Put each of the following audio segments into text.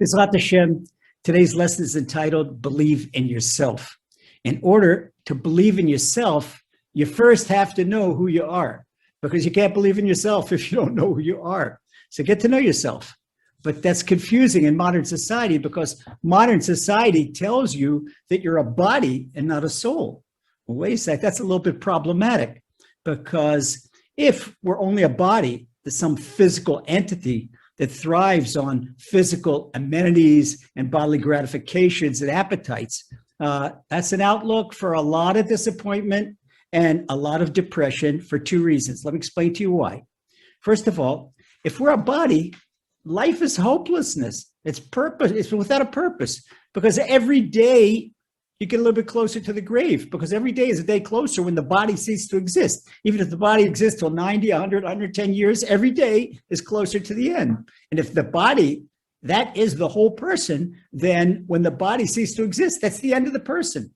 B'ezrat Hashem, today's lesson is entitled Believe in Yourself. In order to believe in yourself, you first have to know who you are, because you can't believe in yourself if you don't know who you are. So get to know yourself. But that's confusing in modern society, because modern society tells you that you're a body and not a soul. Well, wait a sec, that's a little bit problematic, because if we're only a body, there's some physical entity that thrives on physical amenities and bodily gratifications and appetites. That's an outlook for a lot of disappointment and a lot of depression for two reasons. Let me explain to you why. First of all, if we're a body, life is hopelessness. It's purpose. It's without a purpose, because every day you get a little bit closer to the grave, because every day is a day closer when the body ceases to exist. Even if the body exists till 90, 100, 110 years, every day is closer to the end. And if the body, that is the whole person, then when the body ceases to exist, that's the end of the person.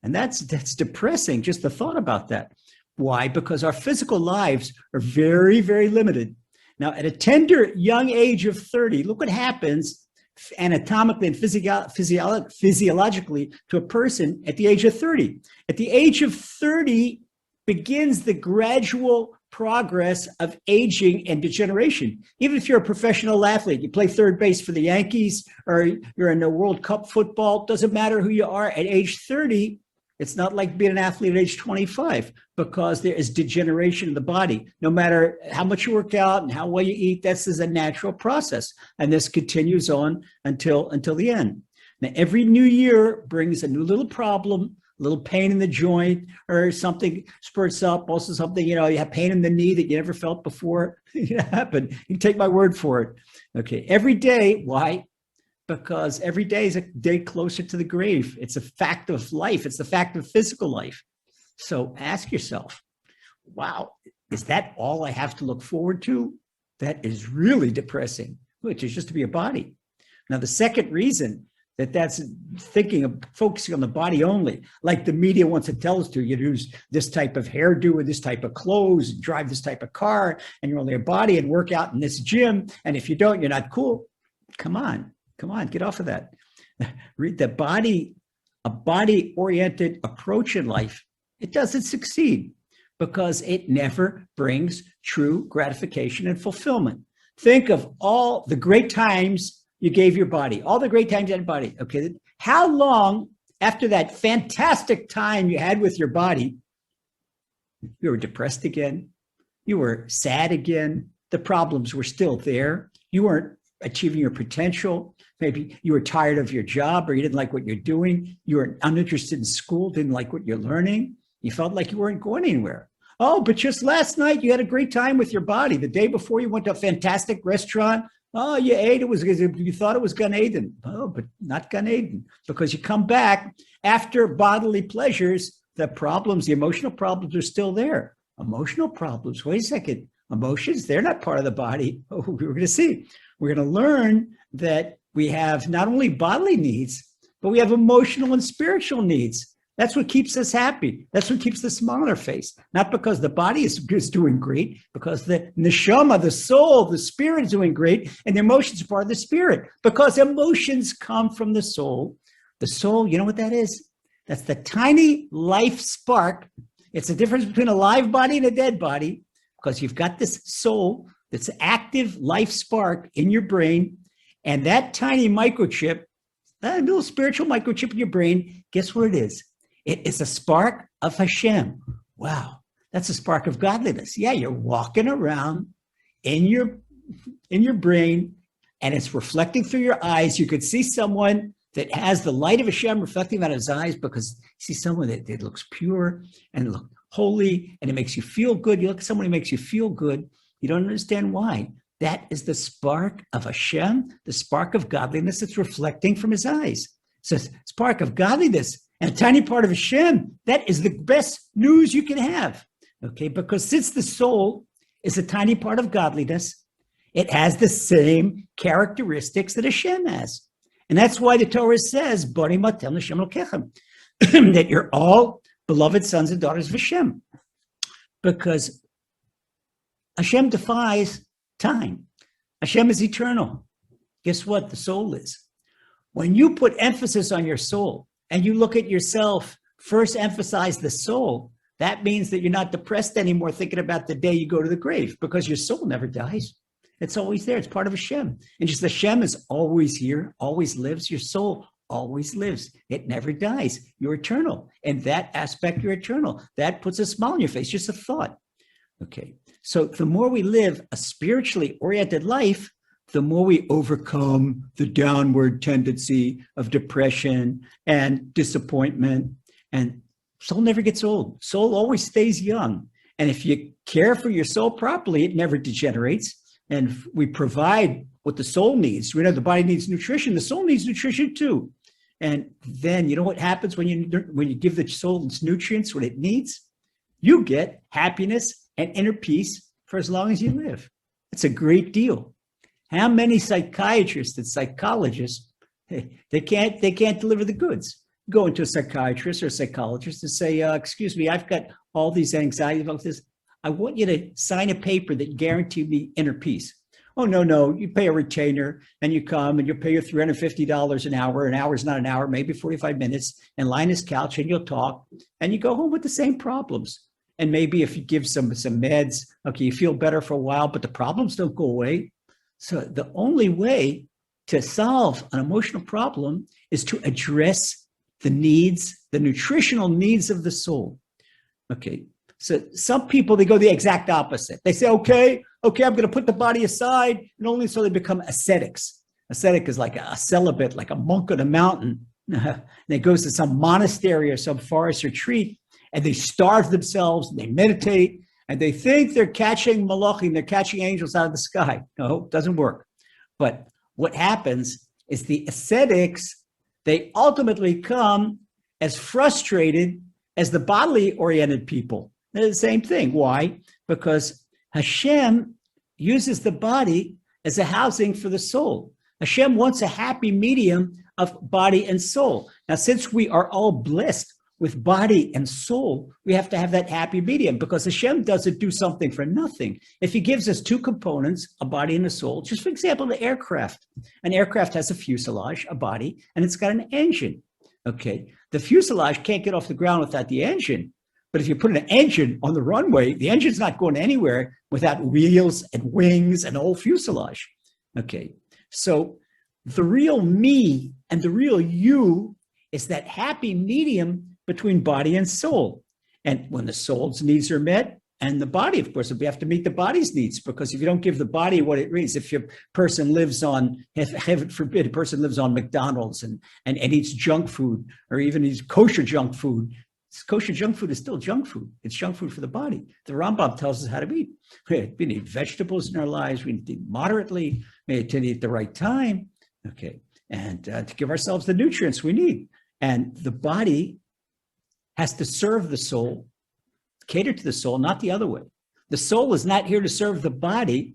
And that's depressing, just the thought about that. Why? Because our physical lives are very, very limited. Now, at a tender young age of 30, look what happens anatomically and physiologically to a person at the age of 30. At the age of 30 begins the gradual progress of aging and degeneration. Even if you're a professional athlete, you play third base for the Yankees, or you're in the World Cup football, doesn't matter who you are, at age 30, it's not like being an athlete at age 25, because there is degeneration in the body. No matter how much you work out and how well you eat, this is a natural process. And this continues on until the end. Now, every new year brings a new little problem, a little pain in the joint, or something spurts up, also something, you have pain in the knee that you never felt before. It happened. You can take my word for it. Okay, every day, why? Because every day is a day closer to the grave. It's a fact of life. It's the fact of physical life. So ask yourself, wow, is that all I have to look forward to? That is really depressing, which is just to be a body. Now, the second reason that's thinking of focusing on the body only, like the media wants to tell us to, you use this type of hairdo or this type of clothes, and drive this type of car, and you're only a body, and work out in this gym. And if you don't, you're not cool. Come on, get off of that. Read the body, a body-oriented approach in life. It doesn't succeed because it never brings true gratification and fulfillment. Think of all the great times you gave your body, all the great times you had a body. Okay, how long after that fantastic time you had with your body, you were depressed again, you were sad again, the problems were still there, you weren't achieving your potential, maybe you were tired of your job, or you didn't like what you're doing, you were uninterested in school, didn't like what you're learning, you felt like you weren't going anywhere. Oh, but just last night you had a great time with your body. The day before you went to a fantastic restaurant. Oh, you ate, it was, you thought it was Gan Eden. Oh, but not Gan Eden, because you come back after bodily pleasures, the problems, the emotional problems are still there. Emotional problems, wait a second, emotions, they're not part of the body. Oh, we're going to see. We're going to learn that we have not only bodily needs, but we have emotional and spiritual needs. That's what keeps us happy. That's what keeps the smile on our face. Not because the body is doing great, because the neshama, the soul, the spirit is doing great, and the emotions are part of the spirit. Because emotions come from the soul. The soul, you know what that is? That's the tiny life spark. It's the difference between a live body and a dead body, because you've got this soul, that's active life spark in your brain, and that tiny microchip, that little spiritual microchip in your brain, guess what it is? It is a spark of Hashem. Wow, that's a spark of godliness. Yeah, you're walking around in your brain, and it's reflecting through your eyes. You could see someone that has the light of Hashem reflecting out of his eyes, because you see someone that looks pure and look holy, and it makes you feel good. You look at someone who makes you feel good. You don't understand why. That is the spark of Hashem, the spark of godliness that's reflecting from his eyes. So spark of godliness and a tiny part of Hashem, that is the best news you can have. Okay, because since the soul is a tiny part of godliness, it has the same characteristics that Hashem has. And that's why the Torah says, that you're all beloved sons and daughters of Hashem. Because Hashem defies time. Hashem is eternal. Guess what? The soul is. When you put emphasis on your soul and you look at yourself, first emphasize the soul, that means that you're not depressed anymore thinking about the day you go to the grave, because your soul never dies. It's always there. It's part of Hashem. And just Hashem is always here, always lives. Your soul always lives. It never dies. You're eternal. In that aspect, you're eternal. That puts a smile on your face, just a thought. Okay. So the more we live a spiritually oriented life, the more we overcome the downward tendency of depression and disappointment. And soul never gets old. Soul always stays young. And if you care for your soul properly, it never degenerates. And we provide what the soul needs. We know the body needs nutrition. The soul needs nutrition too. And then you know what happens when you give the soul its nutrients, what it needs? You get happiness and inner peace for as long as you live. It's a great deal. How many psychiatrists and psychologists, they can't deliver the goods. Go into a psychiatrist or a psychologist and say, excuse me, I've got all these anxieties about this. I want you to sign a paper that guarantees me inner peace. Oh, no, you pay a retainer and you come and you'll pay your $350 an hour. An hour is not an hour, maybe 45 minutes, and lie on his couch and you'll talk and you go home with the same problems. And maybe if you give some meds, okay, you feel better for a while, but the problems don't go away. So the only way to solve an emotional problem is to address the needs, the nutritional needs of the soul. Okay. So some people, they go the exact opposite. They say, okay, I'm going to put the body aside, and only so they become ascetics. Ascetic is like a celibate, like a monk on a mountain. And they go to some monastery or some forest retreat, and they starve themselves, and they meditate, and they think they're catching malachim, they're catching angels out of the sky. No, it doesn't work. But what happens is the ascetics, they ultimately come as frustrated as the bodily-oriented people. They're the same thing. Why? Because Hashem uses the body as a housing for the soul. Hashem wants a happy medium of body and soul. Now, since we are all blessed with body and soul, we have to have that happy medium, because Hashem doesn't do something for nothing. If he gives us two components, a body and a soul, just for example, the aircraft. An aircraft has a fuselage, a body, and it's got an engine. Okay, the fuselage can't get off the ground without the engine. But if you put an engine on the runway, the engine's not going anywhere without wheels and wings and a whole fuselage. Okay, so the real me and the real you is that happy medium between body and soul. And when the soul's needs are met, and the body, of course, we have to meet the body's needs, because if you don't give the body what it needs, if your person lives on, heaven forbid, a person lives on McDonald's and eats junk food, or even eats kosher junk food, kosher junk food is still junk food. It's junk food for the body. The Rambam tells us how to eat. We need vegetables in our lives. We need to eat moderately. We need to eat at the right time. Okay, and to give ourselves the nutrients we need. And the body has to serve the soul, cater to the soul, not the other way. The soul is not here to serve the body.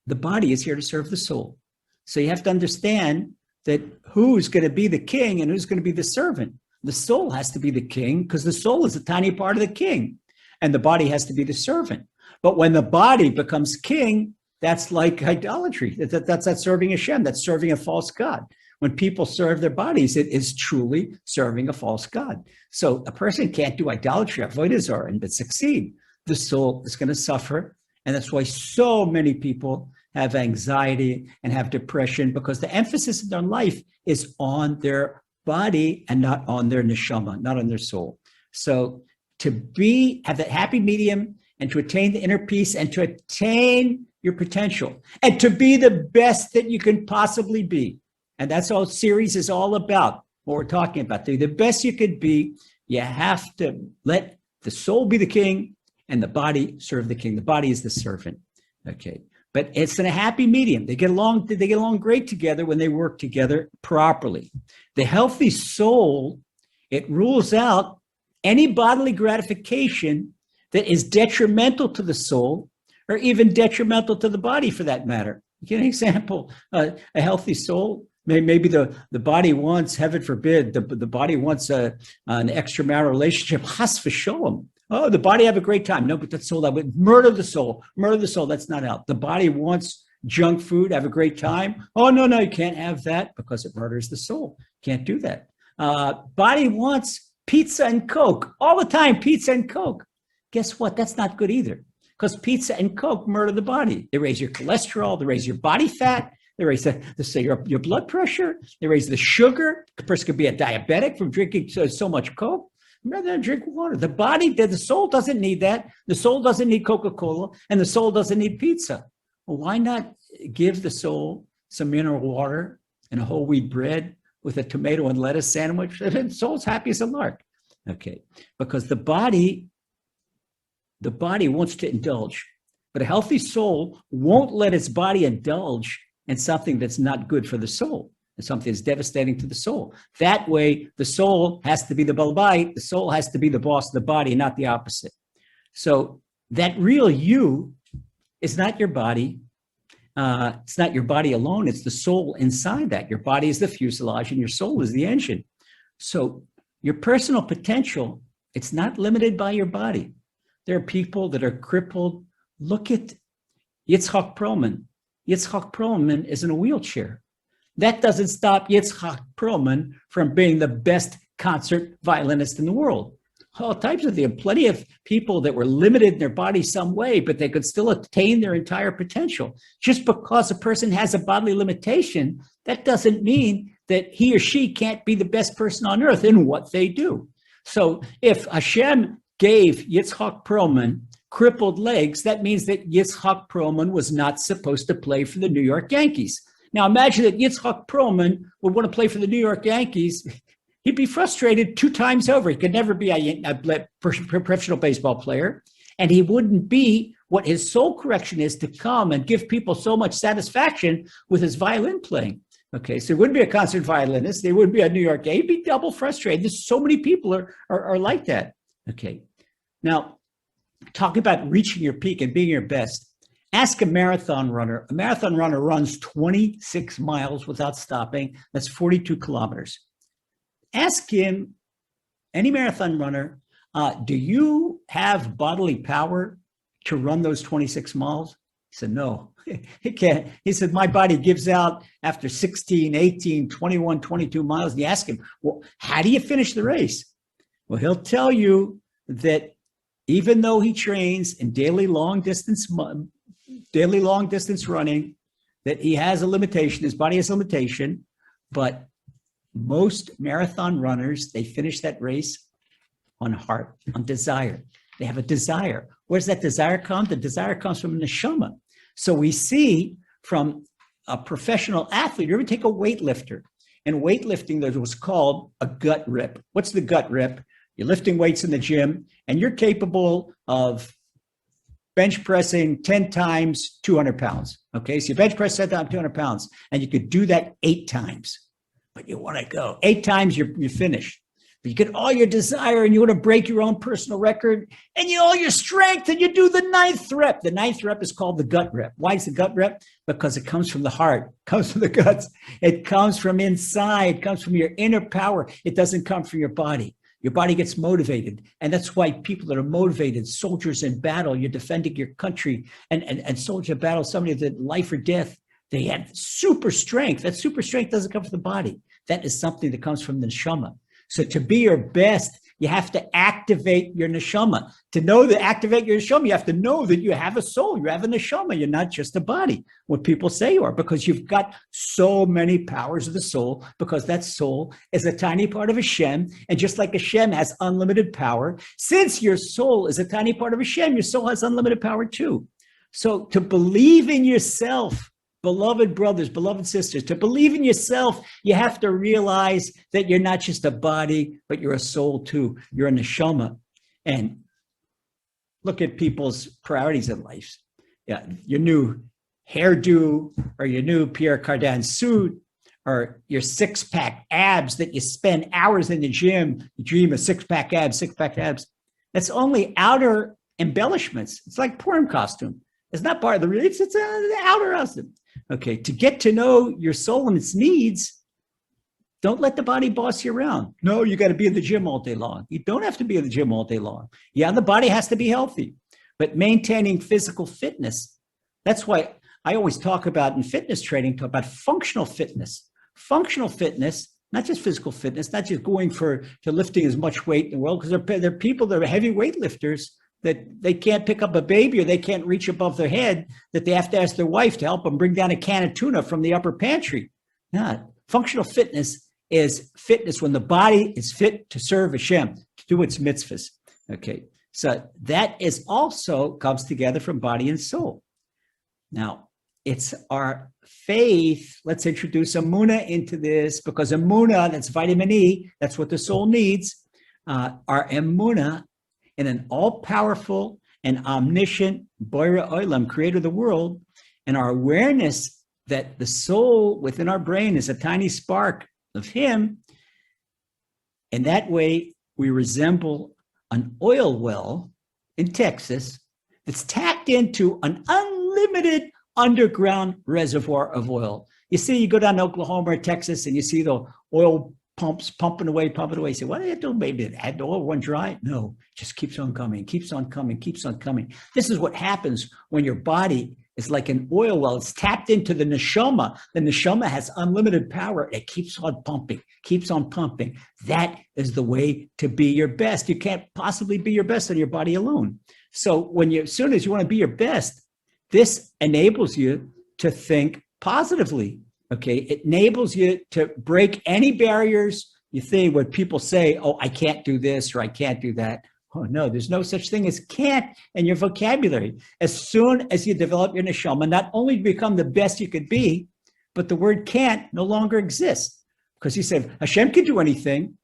The body is here to serve the soul. So you have to understand that who's going to be the king and who's going to be the servant. The soul has to be the king, because the soul is a tiny part of the king, and the body has to be the servant. But when the body becomes king, that's like idolatry. That's not serving Hashem. That's serving a false god. When people serve their bodies, it is truly serving a false god. So a person can't do idolatry, avodah zarah, and but succeed. The soul is going to suffer, and that's why so many people have anxiety and have depression, because the emphasis in their life is on their body and not on their neshama, not on their soul. So to have that happy medium and to attain the inner peace and to attain your potential and to be the best that you can possibly be. And that's all series is all about, what we're talking about. To be the best you could be, you have to let the soul be the king and the body serve the king. The body is the servant. Okay. But it's in a happy medium. They get along great together when they work together properly. The healthy soul, it rules out any bodily gratification that is detrimental to the soul, or even detrimental to the body for that matter. Give an example, a healthy soul, maybe the body wants, heaven forbid, the body wants an extramarital relationship, chas v'sholom. Oh, the body have a great time. No, but that soul, that would murder the soul. That's not out. The body wants junk food, have a great time. Oh, no, you can't have that because it murders the soul. Can't do that. Body wants pizza and Coke all the time, pizza and Coke. Guess what? That's not good either, because pizza and Coke murder the body. They raise your cholesterol, they raise your body fat, they raise your blood pressure, they raise the sugar. A person could be a diabetic from drinking so much Coke. Rather than drink water. The soul doesn't need that. The soul doesn't need Coca-Cola, and the soul doesn't need pizza. Well, why not give the soul some mineral water and a whole wheat bread with a tomato and lettuce sandwich? The soul's happy as a lark. Okay, because the body wants to indulge, but a healthy soul won't let its body indulge in something that's not good for the soul. And something that's devastating to the soul. That way, the soul has to be the balbai. The soul has to be the boss of the body, not the opposite. So that real you is not your body. It's not your body alone. It's the soul inside that. Your body is the fuselage and your soul is the engine. So your personal potential, it's not limited by your body. There are people that are crippled. Look at Yitzhak Perlman. Yitzhak Perlman is in a wheelchair. That doesn't stop Yitzhak Perlman from being the best concert violinist in the world. All types of them. Plenty of people that were limited in their body some way, but they could still attain their entire potential. Just because a person has a bodily limitation, that doesn't mean that he or she can't be the best person on earth in what they do. So if Hashem gave Yitzhak Perlman crippled legs, that means that Yitzhak Perlman was not supposed to play for the New York Yankees. Now, imagine that Yitzhak Perlman would want to play for the New York Yankees. He'd be frustrated 2 times over. He could never be a professional baseball player, and he wouldn't be what his soul correction is to come and give people so much satisfaction with his violin playing. Okay, so he wouldn't be a concert violinist. They wouldn't be a New York Yankee. He'd be double frustrated. There's so many people are like that. Okay, now talking about reaching your peak and being your best. Ask a marathon runner. A marathon runner runs 26 miles without stopping. That's 42 kilometers. Ask him, any marathon runner, do you have bodily power to run those 26 miles? He said, no, he can't. He said, my body gives out after 16, 18, 21, 22 miles. And you ask him, well, how do you finish the race? Well, he'll tell you that even though he trains in daily long distance running, that he has a limitation, his body has a limitation, but most marathon runners, they finish that race on heart, on desire. They have a desire. Where's that desire come? The desire comes from neshama. So we see from a professional athlete, you ever take a weightlifter? In weightlifting, there's what's called a gut rip. What's the gut rip? You're lifting weights in the gym, and you're capable of bench pressing 10 times 200 pounds. Okay, so you bench press 10 times 200 pounds, and you could do that 8 times. But you want to go 8 times, you're finished. But you get all your desire and you want to break your own personal record and you all your strength and you do the 9th rep. The 9th rep is called the gut rep. Why is the gut rep? Because it comes from the heart, comes from the guts. It comes from inside, comes from your inner power. It doesn't come from your body. Your body gets motivated. And that's why people that are motivated, soldiers in battle, you're defending your country and soldiers in battle, somebody that life or death, they have super strength. That super strength doesn't come from the body. That is something that comes from the neshama. So to be your best, you have to activate your neshama. To know that activate your neshama, you have to know that you have a soul. You have a neshama. You're not just a body, what people say you are, because you've got so many powers of the soul, because that soul is a tiny part of Hashem. And just like Hashem has unlimited power, since your soul is a tiny part of Hashem, your soul has unlimited power too. So to believe in yourself, beloved brothers, beloved sisters, to believe in yourself, you have to realize that you're not just a body, but you're a soul too. You're a neshama. And look at people's priorities in life. Yeah, your new hairdo, or your new Pierre Cardin suit, or your 6-pack abs that you spend hours in the gym. You dream of 6-pack abs, 6-pack abs. That's only outer embellishments. It's like porn costume. It's not part of the real, it's the outer costume. Okay, to get to know your soul and its needs, don't let the body boss you around. No, you got to be in the gym all day long. You don't have to be in the gym all day long. Yeah, the body has to be healthy, but maintaining physical fitness. That's why I always talk about in fitness training, talk about functional fitness. Functional fitness, not just physical fitness, not just going to lifting as much weight in the world, because there are people that are heavy weightlifters that they can't pick up a baby or they can't reach above their head, that they have to ask their wife to help them bring down a can of tuna from the upper pantry. No, functional fitness is fitness when the body is fit to serve Hashem, to do its mitzvahs. Okay, so that is also comes together from body and soul. Now, it's our faith. Let's introduce Emunah into this, because Emunah, that's vitamin E, that's what the soul needs. Our Emunah in an all-powerful and omniscient Boira Olam, creator of the world, and our awareness that the soul within our brain is a tiny spark of him. And that way we resemble an oil well in Texas that's tapped into an unlimited underground reservoir of oil. You see, you go down to Oklahoma or Texas and you see the oil pumps pumping away. You say, what do you do? Maybe had the oil run dry? No, it just keeps on coming, keeps on coming, keeps on coming. This is what happens when your body is like an oil well. It's tapped into the neshama. The neshama has unlimited power. It keeps on pumping, keeps on pumping. That is the way to be your best. You can't possibly be your best on your body alone. So as soon as you want to be your best, this enables you to think positively. Okay, it enables you to break any barriers. You think when people say, oh, I can't do this or I can't do that. Oh, no, there's no such thing as can't in your vocabulary. As soon as you develop your neshama, not only become the best you could be, but the word can't no longer exists. Because you said, Hashem can do anything,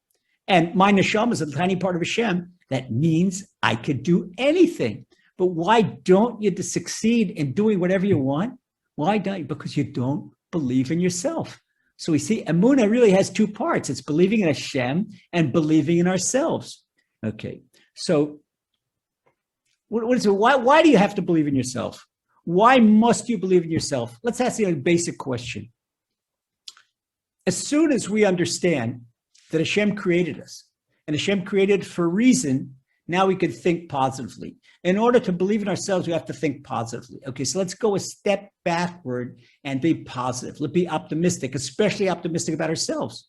and my neshama is a tiny part of Hashem. That means I could do anything. But why don't you succeed in doing whatever you want? Why don't you? Because you don't believe in yourself. So we see Emunah really has two parts. It's believing in Hashem and believing in ourselves. Okay, so what is it? Why do you have to believe in yourself? Why must you believe in yourself? Let's ask you a basic question. As soon as we understand that Hashem created us, and Hashem created for a reason, now we can think positively. In order to believe in ourselves, we have to think positively. Okay, so let's go a step backward and be positive. Let's be optimistic, especially optimistic about ourselves.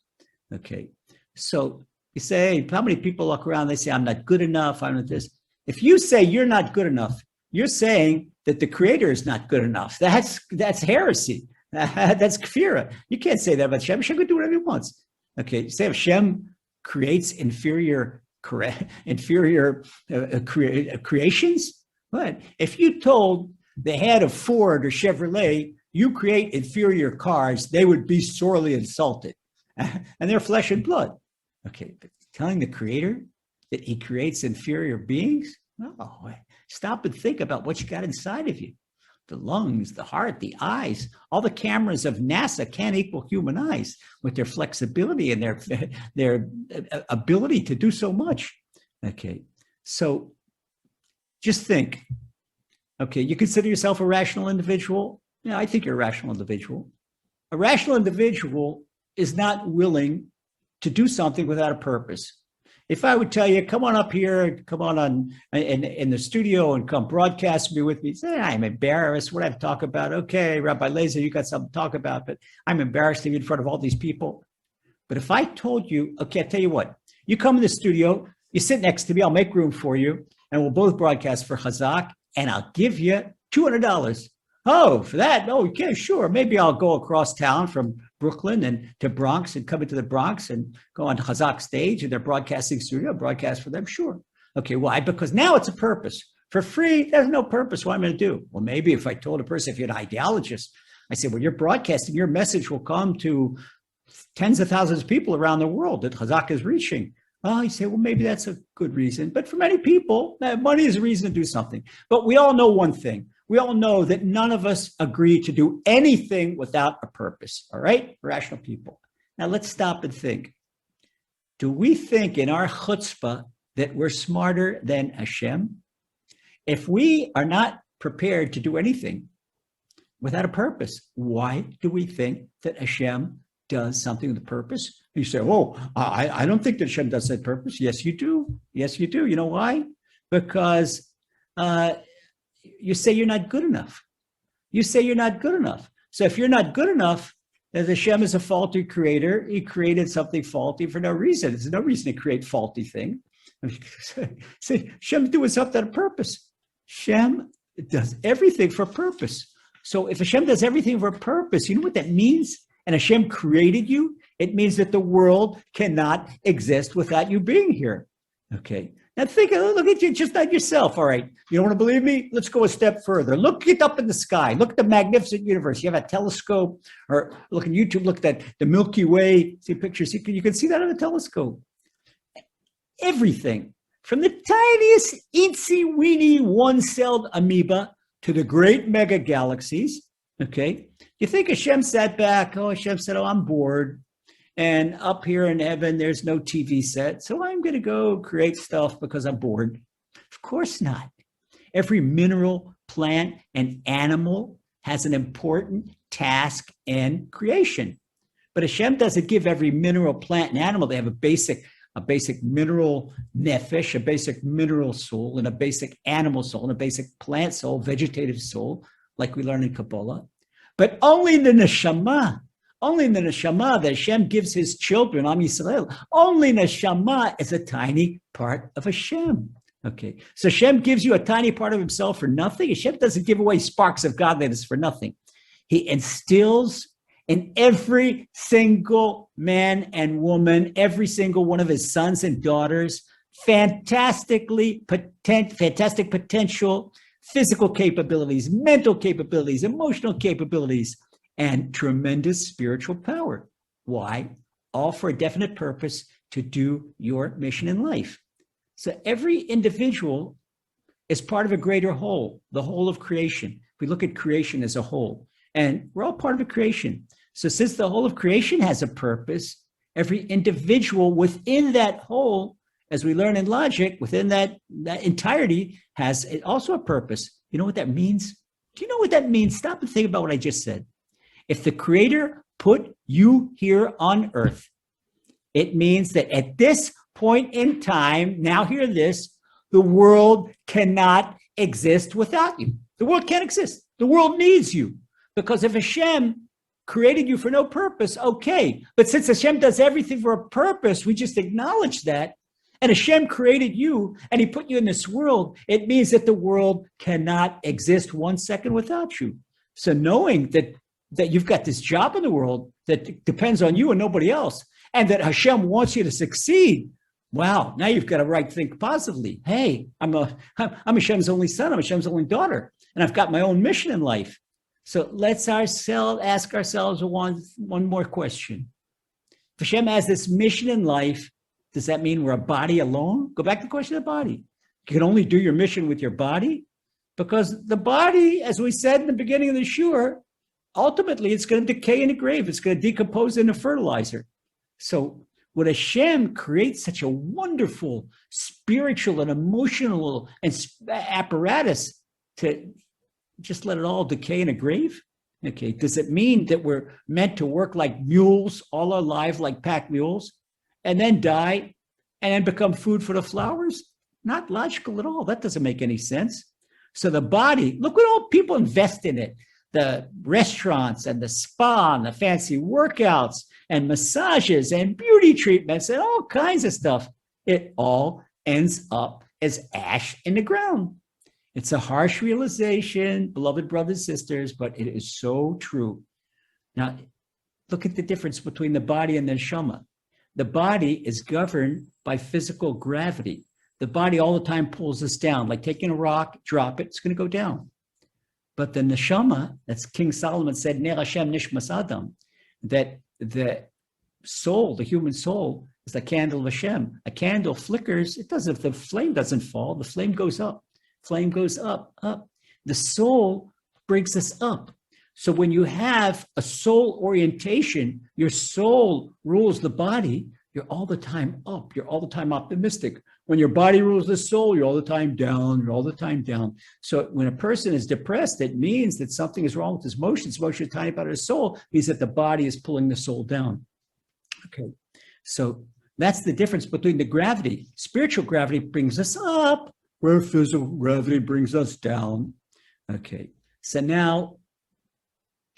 Okay, so you say, how many people look around, they say, I'm not good enough, I'm not this. If you say you're not good enough, you're saying that the creator is not good enough. That's heresy. That's kfira. You can't say that about Hashem. Hashem can do whatever he wants. Okay, say Hashem creates inferior creations. But if you told the head of Ford or Chevrolet, you create inferior cars, they would be sorely insulted. And they're flesh and blood. Okay, but telling the creator that he creates inferior beings? No, stop and think about what you got inside of you. The lungs, the heart, the eyes, all the cameras of NASA can't equal human eyes with their flexibility and their ability to do so much. Okay, so just think. Okay, you consider yourself a rational individual? Yeah, I think you're a rational individual. A rational individual is not willing to do something without a purpose. If I would tell you, come on up here, come on in the studio and come broadcast me with me, say, I'm embarrassed. What do I have to talk about? Okay, Rabbi Lazer, you got something to talk about, but I'm embarrassed to be in front of all these people. But if I told you, okay, I'll tell you what, you come in the studio, you sit next to me, I'll make room for you, and we'll both broadcast for Chazak, and I'll give you $200. Oh, for that? Oh, okay, sure. Maybe I'll go across town from Brooklyn and to Bronx and come into the Bronx and go on Chazak stage in their broadcasting studio, broadcast for them. Sure. Okay, why? Because now it's a purpose. For free, there's no purpose. What I'm going to do? Well, maybe if I told a person, if you're an ideologist, I said, well, you're broadcasting, your message will come to tens of thousands of people around the world that Chazak is reaching. Well, you say, well, maybe that's a good reason. But for many people, money is a reason to do something. But we all know one thing. We all know that none of us agree to do anything without a purpose, all right? Rational people. Now, let's stop and think. Do we think in our chutzpah that we're smarter than Hashem? If we are not prepared to do anything without a purpose, why do we think that Hashem does something with a purpose? You say, oh, I don't think that Hashem does that purpose. Yes, you do. Yes, you do. You know why? Because you say you're not good enough. You say you're not good enough. So if you're not good enough, then Hashem is a faulty creator. He created something faulty for no reason. There's no reason to create faulty thing. So Hashem doing something on purpose. Hashem does everything for purpose. So if Hashem does everything for purpose, you know what that means? And Hashem created you. It means that the world cannot exist without you being here. Okay. Now look at you, just not yourself. All right. You don't want to believe me? Let's go a step further. Look it up in the sky. Look at the magnificent universe. You have a telescope, or look on YouTube, look at the Milky Way, see pictures. You can see that on a telescope. Everything from the tiniest itsy weeny one-celled amoeba to the great mega galaxies. Okay. You think Hashem sat back? Oh, Hashem said, oh, I'm bored. And up here in heaven, there's no TV set. So I'm going to go create stuff because I'm bored. Of course not. Every mineral, plant, and animal has an important task in creation. But Hashem doesn't give every mineral, plant, and animal. They have a basic mineral nephesh, a basic mineral soul, and a basic animal soul, and a basic plant soul, vegetative soul, like we learn in Kabbalah. But only the neshama that Hashem gives his children, Am Yisrael, only neshama is a tiny part of Hashem. Okay, so Hashem gives you a tiny part of himself for nothing. Hashem doesn't give away sparks of godliness for nothing. He instills in every single man and woman, every single one of his sons and daughters, fantastic potential, physical capabilities, mental capabilities, emotional capabilities, and tremendous spiritual power. Why? All for a definite purpose to do your mission in life. So every individual is part of a greater whole, the whole of creation. We look at creation as a whole, and we're all part of a creation. So since the whole of creation has a purpose, every individual within that whole, as we learn in logic, within that entirety has also a purpose. You know what that means? Do you know what that means? Stop and think about what I just said. If the Creator put you here on earth, it means that at this point in time, now hear this, the world cannot exist without you. The world can't exist. The world needs you. Because if Hashem created you for no purpose, okay. But since Hashem does everything for a purpose, we just acknowledge that. And Hashem created you and he put you in this world. It means that the world cannot exist 1 second without you. So knowing that you've got this job in the world that depends on you and nobody else, and that Hashem wants you to succeed, wow, now you've got to think positively. Hey, I'm Hashem's only son, I'm Hashem's only daughter, and I've got my own mission in life. So let's ask ourselves one more question. If Hashem has this mission in life, does that mean we're a body alone? Go back to the question of the body. You can only do your mission with your body, because the body, as we said in the beginning of the shur, ultimately it's going to decay in the grave. It's going to decompose into fertilizer. So when Hashem creates such a wonderful spiritual and emotional apparatus to just let it all decay in a grave, okay, does it mean that we're meant to work like mules all our life, like pack mules, and then die and then become food for the flowers? Not logical at all. That doesn't make any sense. So the body, look what all people invest in it. The restaurants and the spa and the fancy workouts and massages and beauty treatments and all kinds of stuff. It all ends up as ash in the ground. It's a harsh realization, beloved brothers and sisters, but it is so true. Now, look at the difference between the body and the neshama. The body is governed by physical gravity. The body all the time pulls us down, like taking a rock, drop it, it's going to go down. But the neshama, that's King Solomon said, Ner Hashem nishmas Adam, that the soul, the human soul, is the candle of Hashem. A candle flickers, it doesn't, if the flame doesn't fall, the flame goes up. Flame goes up, up. The soul brings us up. So when you have a soul orientation, your soul rules the body, you're all the time up. You're all the time optimistic. When your body rules the soul, you're all the time down. You're all the time down. So when a person is depressed, it means that something is wrong with his motions. Motion is a tiny part of his soul. It means that the body is pulling the soul down. Okay. So that's the difference between the gravity. Spiritual gravity brings us up, where physical gravity brings us down. Okay. So now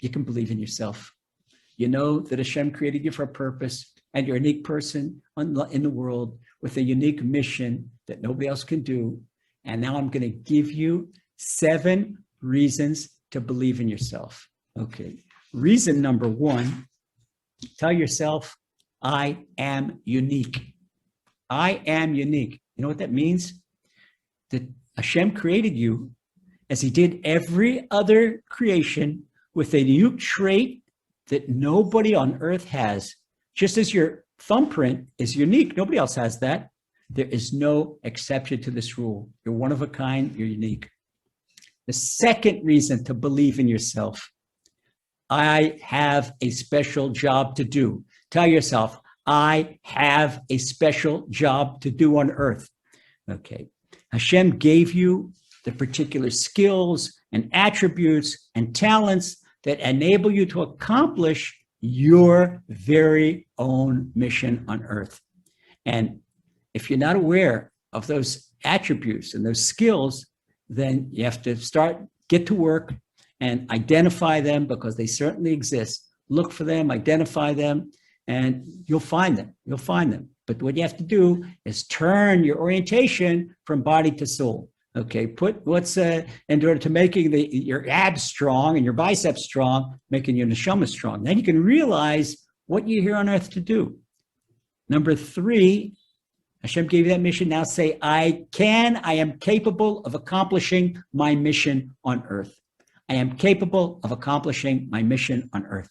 you can believe in yourself. You know that Hashem created you for a purpose, and you're a unique person in the world with a unique mission that nobody else can do. And now I'm going to give you 7 reasons to believe in yourself. Okay. Reason number 1, tell yourself, I am unique. I am unique. You know what that means? That Hashem created you as he did every other creation with a unique trait that nobody on earth has. Just as your thumbprint is unique, nobody else has that. There is no exception to this rule. You're one of a kind, you're unique. The second reason to believe in yourself, I have a special job to do. Tell yourself, I have a special job to do on earth. Okay. Hashem gave you the particular skills and attributes and talents that enable you to accomplish your very own mission on earth. And if you're not aware of those attributes and those skills, then you have to get to work and identify them, because they certainly exist. Look for them, identify them, and you'll find them. You'll find them. But what you have to do is turn your orientation from body to soul. Okay, put what's in order to making your abs strong and your biceps strong, making your neshama strong. Then you can realize what you're here on earth to do. Number 3, Hashem gave you that mission. Now say, I am capable of accomplishing my mission on earth. I am capable of accomplishing my mission on earth.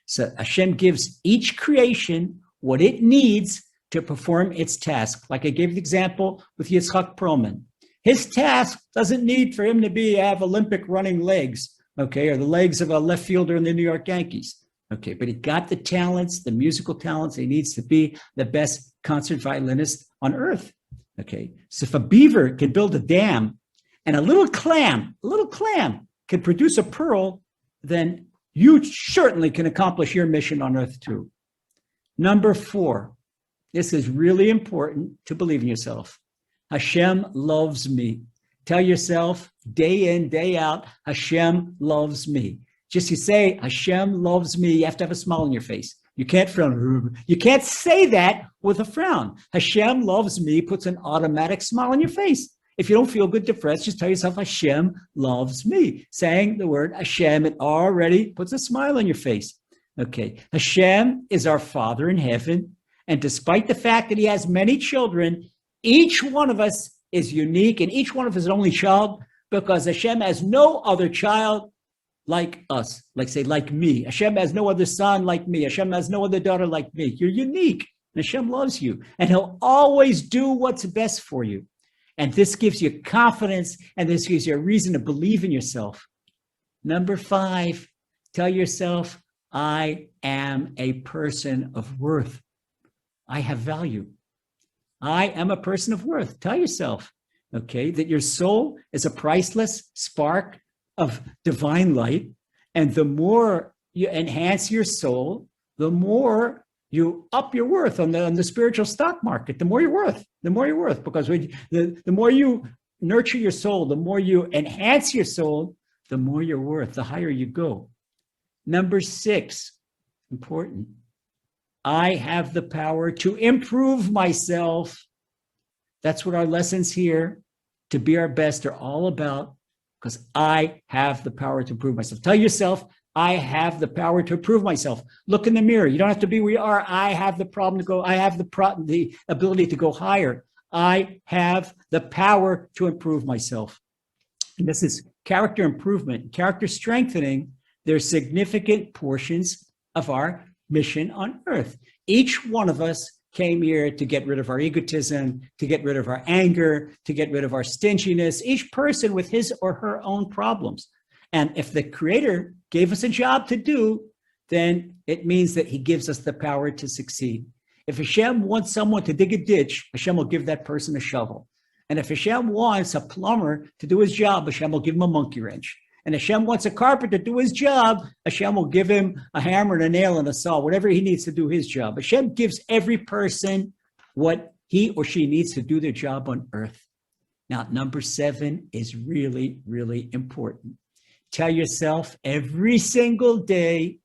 So Hashem gives each creation what it needs to perform its task. Like I gave the example with Yitzchak Perlman. His task doesn't need for him to have Olympic running legs, okay, or the legs of a left fielder in the New York Yankees. Okay, but he got the talents, the musical talents. He needs to be the best concert violinist on earth. Okay, so if a beaver can build a dam and a little clam can produce a pearl, then you certainly can accomplish your mission on earth too. Number 4, this is really important to believe in yourself. Hashem loves me. Tell yourself day in, day out, Hashem loves me. Just you say, Hashem loves me, you have to have a smile on your face. You can't frown. You can't say that with a frown. Hashem loves me puts an automatic smile on your face. If you don't feel good, depressed, just tell yourself, Hashem loves me. Saying the word Hashem, it already puts a smile on your face. Okay, Hashem is our Father in heaven. And despite the fact that he has many children, each one of us is unique, and each one of us is an only child, because Hashem has no other child like us, like me. Hashem has no other son like me. Hashem has no other daughter like me. You're unique. And Hashem loves you, and he'll always do what's best for you. And this gives you confidence, and this gives you a reason to believe in yourself. Number 5, tell yourself, I am a person of worth. I have value. I am a person of worth. Tell yourself, okay, that your soul is a priceless spark of divine light. And the more you enhance your soul, the more you up your worth on the spiritual stock market. The more you're worth, because the more you nurture your soul, the more you enhance your soul, the more you're worth, the higher you go. Number 6, important. I have the power to improve myself. That's what our lessons here, to be our best, are all about, because I have the power to improve myself. Tell yourself, I have the power to improve myself. Look in the mirror. You don't have to be where you are. I have the the ability to go higher. I have the power to improve myself. And this is character improvement, character strengthening. They're significant portions of our mission on earth. Each one of us came here to get rid of our egotism, to get rid of our anger, to get rid of our stinginess, each person with his or her own problems. And if the Creator gave us a job to do, then it means that he gives us the power to succeed. If Hashem wants someone to dig a ditch, Hashem will give that person a shovel. And if Hashem wants a plumber to do his job, Hashem will give him a monkey wrench. And Hashem wants a carpenter to do his job, Hashem will give him a hammer and a nail and a saw, whatever he needs to do his job. Hashem gives every person what he or she needs to do their job on earth. Now, number 7 is really, really important. tell yourself every single day,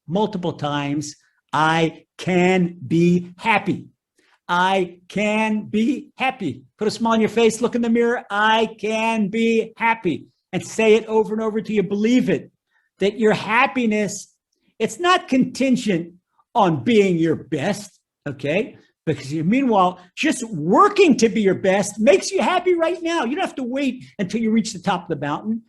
multiple times, I can be happy. I can be happy. Put a smile on your face, look in the mirror. I can be happy. And say it over and over till you believe it. That your happiness, it's not contingent on being your best, okay? Because meanwhile, just working to be your best makes you happy right now. You don't have to wait until you reach the top of the mountain.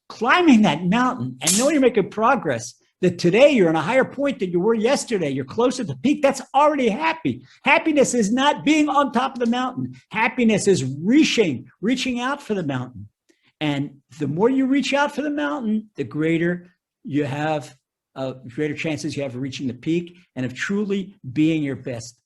Climbing that mountain and knowing you're making progress, that today you're on a higher point than you were yesterday, you're closer to the peak, that's already happy. Happiness is not being on top of the mountain. Happiness is reaching out for the mountain. And the more you reach out for the mountain, the greater you have, greater chances you have of reaching the peak and of truly being your best.